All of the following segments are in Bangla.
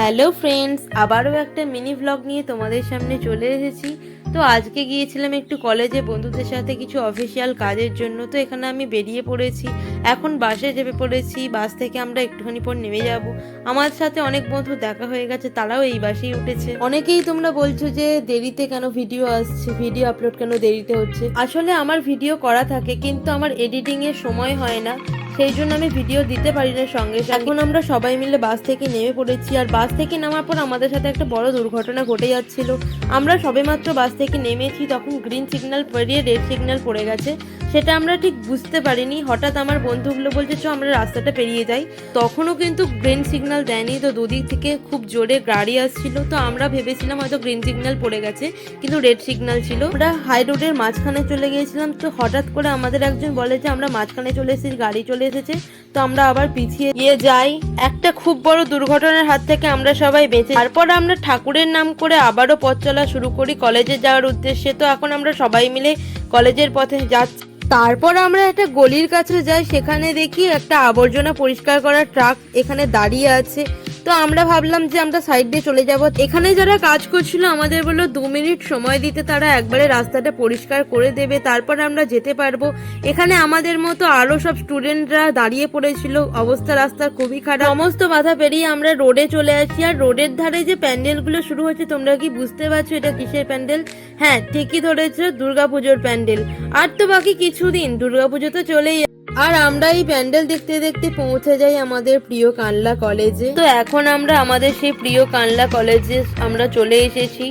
হ্যালো ফ্রেন্ডস, আবারও একটা মিনি ভ্লগ নিয়ে তোমাদের সামনে চলে এসেছি। তো আজকে গিয়েছিলাম একটু কলেজে বন্ধুদের সাথে কিছু অফিসিয়াল কাজের জন্য। তো এখানে আমি বেরিয়ে পড়েছি, এখন বাসে চেপে পড়েছি। বাস থেকে আমরা একটুখানি পর নেমে যাব। আমার সাথে অনেক বন্ধু দেখা হয়ে গেছে, তারাও এই বাসেই উঠেছে। অনেকেই তোমরা বলছো যে দেরিতে কেন ভিডিও আসছে, ভিডিও আপলোড কেন দেরিতে হচ্ছে। আসলে আমার ভিডিও করা থাকে, কিন্তু আমার এডিটিং এর সময় হয় না, সেই জন্য আমি ভিডিও দিতে পারি না সঙ্গে সঙ্গে। এখন আমরা সবাই মিলে বাস থেকে নেমে পড়েছি, আর বাস থেকে নামার পর আমাদের সাথে একটা বড় দুর্ঘটনা ঘটে যাচ্ছিল। আমরা সবেমাত্র বাস থেকে নেমেছি, তখন গ্রিন সিগন্যাল পেরিয়ে রেড সিগন্যাল পড়ে গেছে। সেটা আমরা ঠিক বুঝতে পারিনি। হঠাৎ আমার বন্ধুগুলো বলছে চ আমরা রাস্তাটা পেরিয়ে যাই। তখনও কিন্তু গ্রিন সিগন্যাল দেয়নি, তো দুদিক থেকে খুব জোরে গাড়ি আসছিল। তো আমরা ভেবেছিলাম হয়তো গ্রিন সিগন্যাল পড়ে গেছে, কিন্তু রেড সিগন্যাল ছিল। আমরা হাই রোডের মাঝখানে চলে গিয়েছিলাম। তো হঠাৎ করে আমাদের একজন বলে যে আমরা মাঝখানে চলে এসেছি, গাড়ি চলে এসেছে। তো আমরা আবার পিছিয়ে গিয়ে যাই। একটা খুব বড় দুর্ঘটনার হাত থেকে আমরা সবাই বেঁচে। তারপর আমরা ঠাকুরের নাম করে আবারও পথ চলা শুরু করি কলেজে যাওয়ার উদ্দেশ্যে। তো এখন আমরা সবাই মিলে কলেজের পথে যাচ্ছি। তারপর আমরা একটা গলির কাছে যাই, সেখানে দেখি একটা আবর্জনা পরিষ্কার করার ট্রাক এখানে দাঁড়িয়ে আছে। তো আমরা ভাবলাম যে আমরা সাইড দিয়ে চলে যাব। এখানে যারা কাজ করছিল আমাদের বললো 2 মিনিট সময় দিতে, তারা একবারে রাস্তাটা পরিষ্কার করে দেবে, তারপর আমরা যেতে পারবো। এখানে আমাদের মতো আরো সব স্টুডেন্টরা দাঁড়িয়ে পড়েছিল। অবস্থা রাস্তার খুবই খারাপ। সমস্ত বাধা পেরিয়ে আমরা রোডে চলে আসি, আর রোডের ধারে যে প্যান্ডেলগুলো শুরু হচ্ছে, তোমরা কি বুঝতে পারছো এটা কিসের প্যান্ডেল? হ্যাঁ, ঠিকই ধরেছো, দুর্গাপুজোর প্যান্ডেল। আর তো বাকি কিছুদিন, দুর্গাপুজো তো চলেই। আর আমরা এই প্যান্ডেল দেখতে দেখতে পৌঁছে যাই আমাদের প্রিয় কানলা কলেজে। তো এখন আমরা আমাদের সেই প্রিয় কানলা কলেজে আমরা চলে এসেছি।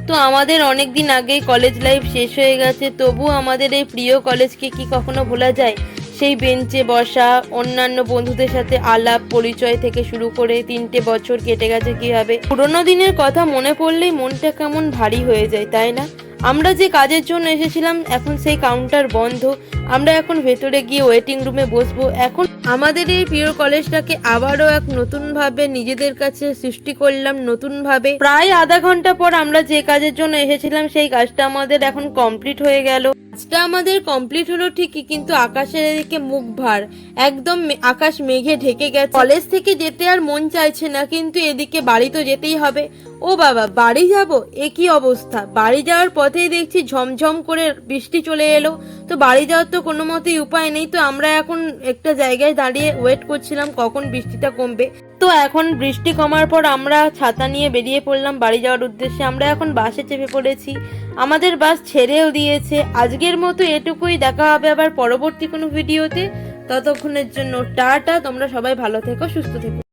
তো আমাদের অনেক দিন আগেই কলেজ লাইফ শেষ হয়ে গেছে, তবু আমাদের এই প্রিয় কলেজকে কি কখনো ভোলা যায়? সেই বেঞ্চে বসা, অন্যান্য বন্ধুদের সাথে আলাপ পরিচয় থেকে শুরু করে 3টে বছর কেটে গেছে কিভাবে। পুরোনো দিনের কথা মনে পড়লেই মনটা কেমন ভারী হয়ে যায়, তাই না? আমরা যে কাজের জন্য এসেছিলাম, এখন সেই কাউন্টার বন্ধ। আমরা এখন ভেতরে গিয়ে ওয়েটিং রুমে বসবো। এখন আমাদের এই প্রিয় কলেজটাকে আবারও এক নতুন ভাবে নিজেদের কাছে সৃষ্টি করলাম, নতুন ভাবে। প্রায় আধা ঘন্টা পর আমরা যে কাজের জন্য এসেছিলাম সেই কাজটা আমাদের এখন কমপ্লিট হয়ে গেল। কাজটা আমাদের কমপ্লিট হলো ঠিকই, কিন্তু আকাশের এদিকে মুখ ভার, একদম আকাশ মেঘে ঢেকে গেছে। কলেজ থেকে যেতে আর মন চাইছে না, কিন্তু এদিকে বাড়ি তো যেতেই হবে। ও বাবা, বাড়ি যাব? এ কি অবস্থা! বাড়ি যাওয়ার পথেই দেখছি ঝমঝম করে বৃষ্টি চলে এলো। তো বাড়ি যাওয়ার তো কোনো মতেই উপায় নেই। তো আমরা এখন একটা জায়গায় দাঁড়িয়ে ওয়েট করছিলাম কখন বৃষ্টিটা কমবে। তো এখন বৃষ্টি কমার পর আমরা ছাতা নিয়ে বেরিয়ে পড়লাম বাড়ি যাওয়ার উদ্দেশ্যে। আমরা এখন বাসে চেপে পড়েছি, আমাদের বাস ছেড়েও দিয়েছে। আজকের মতো এটুকুই, দেখা হবে আবার পরবর্তী কোনো ভিডিওতে। ততক্ষণের জন্য টাটা। তোমরা সবাই ভালো থেকো, সুস্থ থেকো।